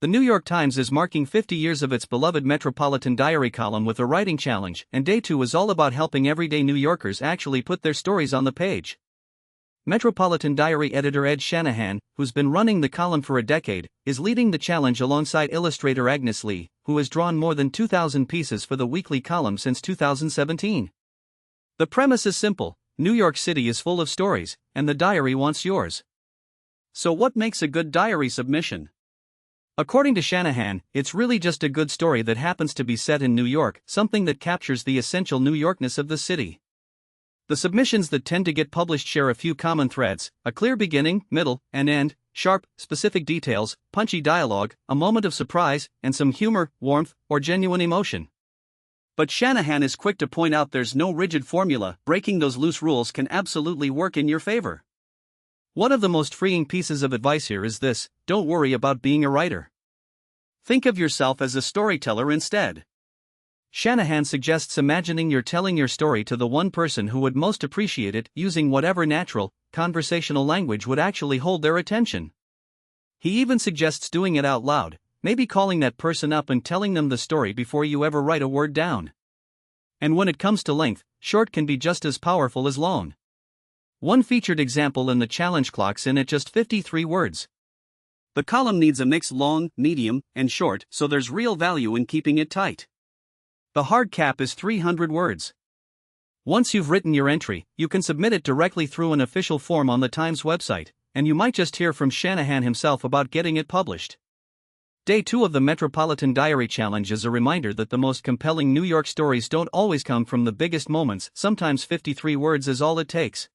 The New York Times is marking 50 years of its beloved Metropolitan Diary column with a writing challenge, and day 2 is all about helping everyday New Yorkers actually put their stories on the page. Metropolitan Diary editor Ed Shanahan, who's been running the column for a decade, is leading the challenge alongside illustrator Agnes Lee, who has drawn more than 2,000 pieces for the weekly column since 2017. The premise is simple: New York City is full of stories, and the diary wants yours. So what makes a good diary submission? According to Shanahan, it's really just a good story that happens to be set in New York, something that captures the essential New Yorkness of the city. The submissions that tend to get published share a few common threads: a clear beginning, middle, and end, sharp, specific details, punchy dialogue, a moment of surprise, and some humor, warmth, or genuine emotion. But Shanahan is quick to point out there's no rigid formula. Breaking those loose rules can absolutely work in your favor. One of the most freeing pieces of advice here is this: don't worry about being a writer. Think of yourself as a storyteller instead. Shanahan suggests imagining you're telling your story to the one person who would most appreciate it, using whatever natural, conversational language would actually hold their attention. He even suggests doing it out loud, maybe calling that person up and telling them the story before you ever write a word down. And when it comes to length, short can be just as powerful as long. One featured example in the challenge clocks in at just 53 words. The column needs a mix: long, medium, and short, so there's real value in keeping it tight. The hard cap is 300 words. Once you've written your entry, you can submit it directly through an official form on the Times website, and you might just hear from Shanahan himself about getting it published. Day 2 of the Metropolitan Diary Challenge is a reminder that the most compelling New York stories don't always come from the biggest moments. Sometimes 53 words is all it takes.